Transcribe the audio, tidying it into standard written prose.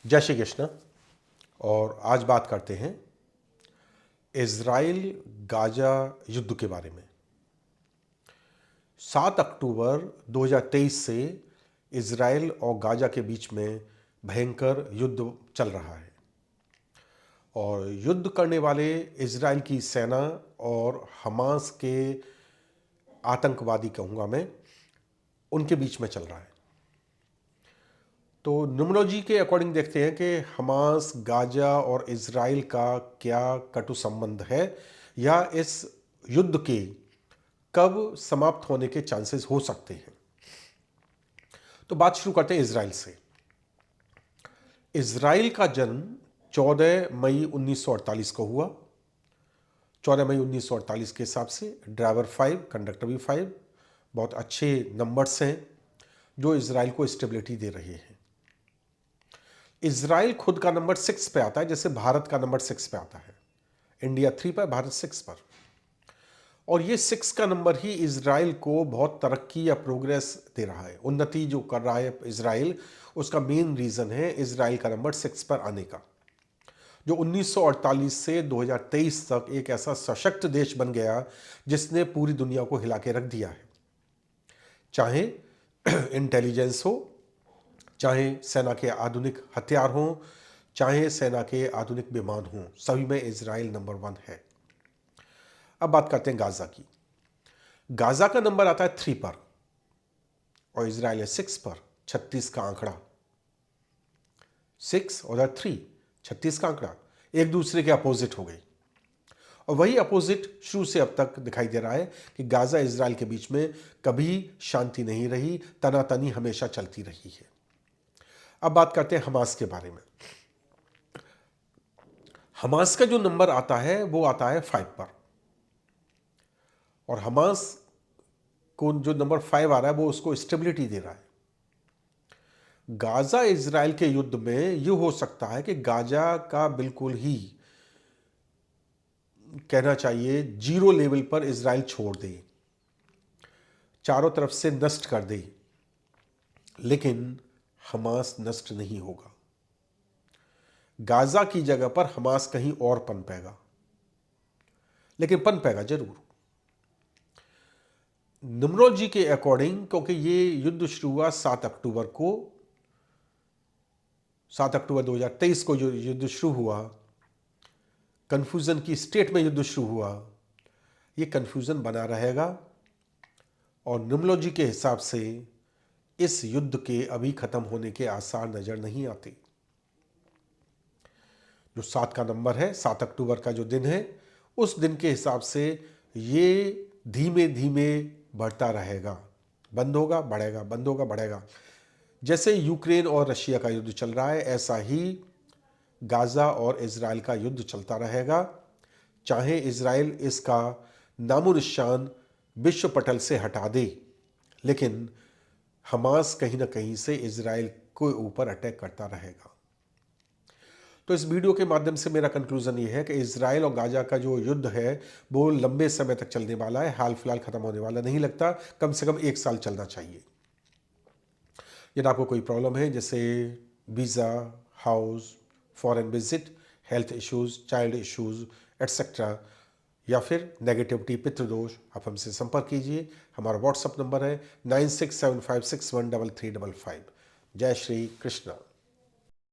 जय श्री कृष्ण। और आज बात करते हैं इज़राइल गाजा युद्ध के बारे में। 7 अक्टूबर 2023 से इज़राइल और गाजा के बीच में भयंकर युद्ध चल रहा है और युद्ध करने वाले इज़राइल की सेना और हमास के आतंकवादी कहूँगा मैं, उनके बीच में चल रहा है। तो न्यूमरोलॉजी के अकॉर्डिंग देखते हैं कि हमास, गाजा और इज़राइल का क्या कटु संबंध है या इस युद्ध के कब समाप्त होने के चांसेस हो सकते हैं। तो बात शुरू करते हैं इज़राइल से। इज़राइल का जन्म 14 मई 1948 को हुआ। 14 मई 1948 के हिसाब से ड्राइवर 5, कंडक्टर भी 5, बहुत अच्छे नंबर्स हैं जो इज़राइल को स्टेबिलिटी दे रहे हैं। इज़राइल खुद का नंबर 6 पे आता है, जैसे भारत का नंबर 6 पे आता है। इंडिया 3 पर, भारत 6 पर। और ये 6 का नंबर ही इज़राइल को बहुत तरक्की या प्रोग्रेस दे रहा है। उन्नति जो कर रहा है इज़राइल, उसका मेन रीज़न है इज़राइल का नंबर 6 पर आने का, जो 1948 से 2023 तक एक ऐसा सशक्त देश बन गया जिसने पूरी दुनिया को हिला के रख दिया है। चाहे इंटेलिजेंस हो, चाहे सेना के आधुनिक हथियार हों, चाहे सेना के आधुनिक विमान हों, सभी में इज़राइल नंबर 1 है। अब बात करते हैं गाजा की। गाजा का नंबर आता है 3 पर और इज़राइल है 6 पर। 36 का आंकड़ा, 6 और 3, 36 का आंकड़ा एक दूसरे के अपोजिट हो गई। और वही अपोजिट शुरू से अब तक दिखाई दे रहा है कि गाजा इज़राइल के बीच में कभी शांति नहीं रही, तनातनी हमेशा चलती रही है। अब बात करते हैं हमास के बारे में। हमास का जो नंबर आता है वो आता है 5 पर और हमास को जो नंबर 5 आ रहा है वो उसको स्टेबिलिटी दे रहा है। गाजा इज़राइल के युद्ध में ये हो सकता है कि गाजा का बिल्कुल ही कहना चाहिए 0 लेवल पर इज़राइल छोड़ दे, चारों तरफ से नष्ट कर दे, लेकिन हमास नष्ट नहीं होगा। गाजा की जगह पर हमास कहीं और पनपेगा, लेकिन पनपेगा जरूर। न्यूमरोलॉजी के अकॉर्डिंग, क्योंकि ये युद्ध शुरू हुआ 7 अक्टूबर को, 7 अक्टूबर 2023 को जो युद्ध शुरू हुआ, कन्फ्यूजन की स्टेट में युद्ध शुरू हुआ, ये कन्फ्यूजन बना रहेगा और न्यूमरोलॉजी के हिसाब से इस युद्ध के अभी खत्म होने के आसार नजर नहीं आते। जो 7 का नंबर है, 7 अक्टूबर का जो दिन है, उस दिन के हिसाब से ये धीमे धीमे बढ़ता रहेगा, बंद होगा बढ़ेगा, बंद होगा बढ़ेगा। जैसे यूक्रेन और रशिया का युद्ध चल रहा है, ऐसा ही गाजा और इज़राइल का युद्ध चलता रहेगा। चाहे इज़राइल इसका नामो निशान विश्व पटल से हटा दे, लेकिन हमास कहीं ना कहीं से इज़राइल के ऊपर अटैक करता रहेगा। तो इस वीडियो के माध्यम से मेरा कंक्लूजन ये है कि इज़राइल और गाजा का जो युद्ध है वो लंबे समय तक चलने वाला है, हाल फिलहाल खत्म होने वाला नहीं लगता। कम से कम 1 साल चलना चाहिए। यदि आपको कोई प्रॉब्लम है, जैसे visa, house, foreign visit, health issues, child issues etcetera, या फिर नेगेटिविटी, पितृदोष, आप हमसे संपर्क कीजिए। हमारा व्हाट्सअप नंबर है 9675613355। जय श्री कृष्ण।